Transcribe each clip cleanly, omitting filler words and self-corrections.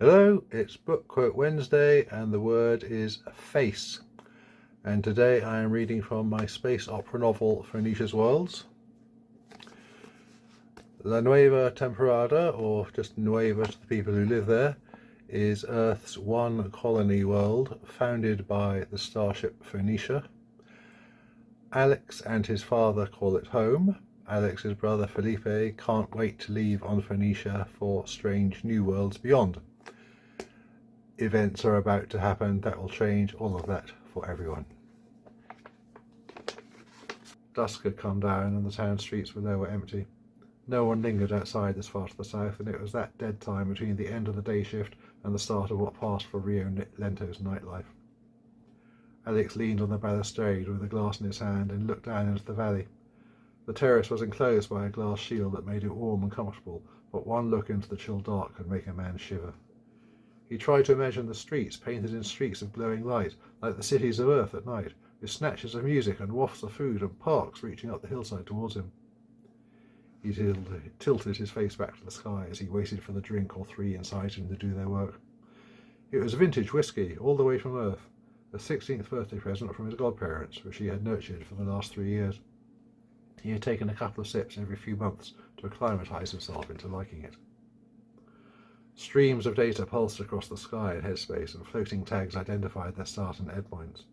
Hello, it's Book Quote Wednesday and the word is face. And today I am reading from my space opera novel PHOENICIA'S WORLDS. La Nueva Temporada, or just Nueva to the people who live there, is Earth's one colony world founded by the starship Phoenicia. Alex and his father call it home. Alex's brother Felipe can't wait to leave on Phoenicia for strange new worlds beyond. Events are about to happen that will change all of that for everyone. Dusk had come down and the town streets below were empty. No one lingered outside this far to the south, and it was that dead time between the end of the day shift and the start of what passed for Rio Lento's nightlife. Alex leaned on the balustrade with a glass in his hand and looked down into the valley. The terrace was enclosed by a glass shield that made it warm and comfortable, but one look into the chill dark could make a man shiver. He tried to imagine the streets painted in streaks of glowing light, like the cities of Earth at night, with snatches of music and wafts of food and parks reaching up the hillside towards him. He tilted his face back to the sky as he waited for the drink or three inside him to do their work. It was vintage whiskey, all the way from Earth, a 16th birthday present from his godparents, which he had nurtured for the last 3 years. He had taken a couple of sips every few months to acclimatise himself into liking it. Streams of data pulsed across the sky in headspace, and floating tags identified their start and end points.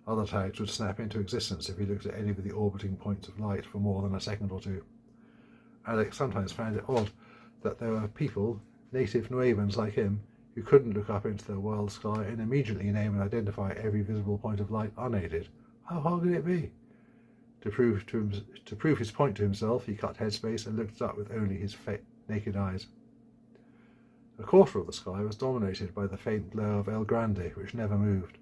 Other tags would snap into existence if he looked at any of the orbiting points of light for more than a second or two. Alex sometimes found it odd that there were people, native Nuevans like him, who couldn't look up into the world sky and immediately name and identify every visible point of light unaided. How hard could it be? To prove his point to himself, he cut headspace and looked up with only his naked eyes. A quarter of the sky was dominated by the faint glow of El Grande, which never moved.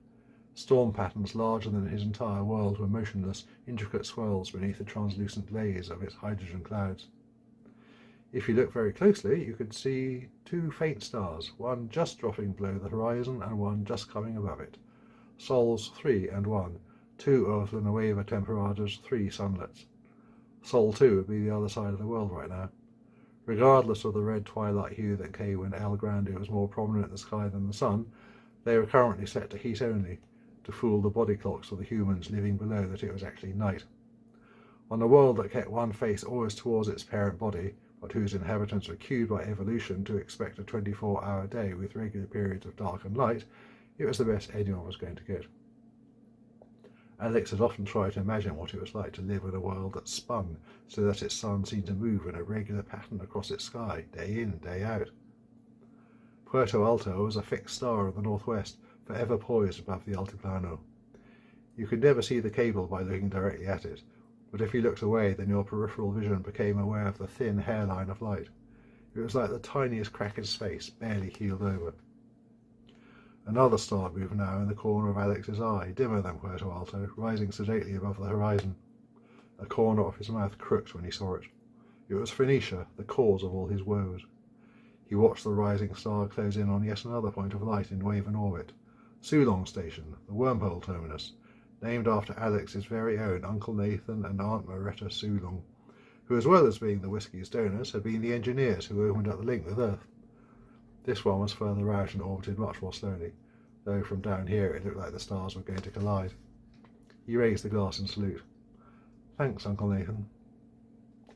Storm patterns larger than his entire world were motionless, intricate swirls beneath the translucent glaze of its hydrogen clouds. If you looked very closely, you could see two faint stars, one just dropping below the horizon and one just coming above it. Sols 3 and 1, two of the Nueva Temporada's 3 sunlets. Sol 2 would be the other side of the world right now. Regardless of the red twilight hue that came when El Grande was more prominent in the sky than the sun, they were currently set to heat only, to fool the body clocks of the humans living below that it was actually night. On a world that kept one face always towards its parent body, but whose inhabitants were cued by evolution to expect a 24-hour day with regular periods of dark and light, it was the best anyone was going to get. Alex had often tried to imagine what it was like to live in a world that spun so that its sun seemed to move in a regular pattern across its sky, day in, day out. Puerto Alto was a fixed star in the northwest, forever poised above the Altiplano. You could never see the cable by looking directly at it, but if you looked away, then your peripheral vision became aware of the thin hairline of light. It was like the tiniest crack in space, barely healed over. Another star moved now in the corner of Alex's eye, dimmer than Puerto Alto, rising sedately above the horizon. A corner of his mouth crooked when he saw it. It was Phoenicia, the cause of all his woes. He watched the rising star close in on yet another point of light in wave and orbit. Sulong Station, the wormhole terminus, named after Alex's very own Uncle Nathan and Aunt Moretta Sulong, who, as well as being the whiskey's donors, had been the engineers who opened up the link with Earth. This one was further out and orbited much more slowly, though from down here it looked like the stars were going to collide. He raised the glass in salute. "Thanks, Uncle Nathan."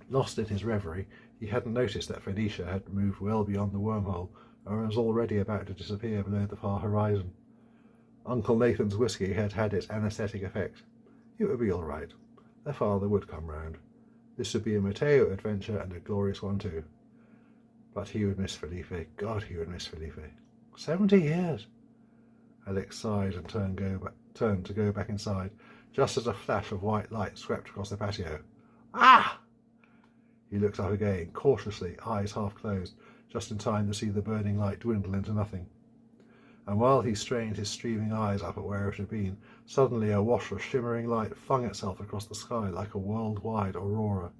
Lost in his reverie, he hadn't noticed that Phoenicia had moved well beyond the wormhole and was already about to disappear below the far horizon. Uncle Nathan's whiskey had had its anaesthetic effect. It would be all right. Their father would come round. This would be a Mateo adventure, and a glorious one too. But he would miss Felipe. God, he would miss Felipe. 70 years! Alex sighed and turned to go back inside, just as a flash of white light swept across the patio. Ah! He looked up again, cautiously, eyes half closed, just in time to see the burning light dwindle into nothing. And while he strained his streaming eyes up at where it had been, suddenly a wash of shimmering light flung itself across the sky like a worldwide aurora.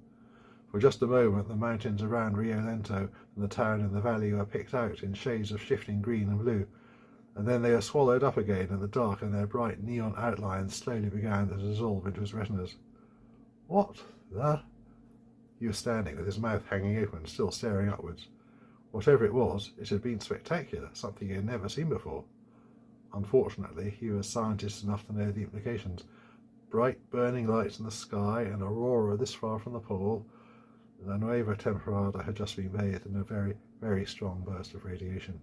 For just a moment the mountains around Rio Lento and the town in the valley were picked out in shades of shifting green and blue, and then they were swallowed up again in the dark, and their bright neon outlines slowly began to dissolve into his retinas. What the? He was standing with his mouth hanging open, still staring upwards. Whatever it was, it had been spectacular, something he had never seen before. Unfortunately, he was scientist enough to know the implications. Bright burning lights in the sky, an aurora this far from the pole. The Nueva Temporada had just been bathed in a very, very strong burst of radiation.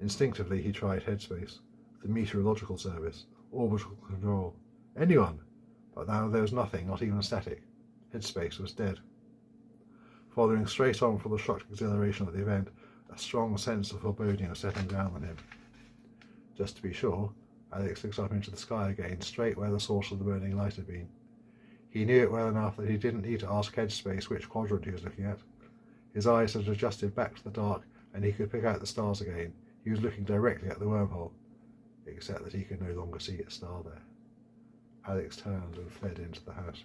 Instinctively, he tried Headspace, the meteorological service, orbital control, anyone. But now there was nothing, not even static. Headspace was dead. Following straight on from the shocked exhilaration of the event, a strong sense of foreboding was settling down on him. Just to be sure, Alex looked up into the sky again, straight where the source of the burning light had been. He knew it well enough that he didn't need to ask Headspace which quadrant he was looking at. His eyes had adjusted back to the dark, and he could pick out the stars again. He was looking directly at the wormhole, except that he could no longer see a star there. Alex turned and fled into the house.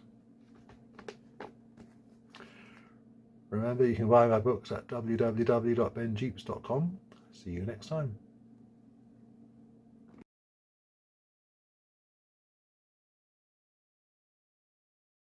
Remember, you can buy my books at www.benjeeps.com. See you next time.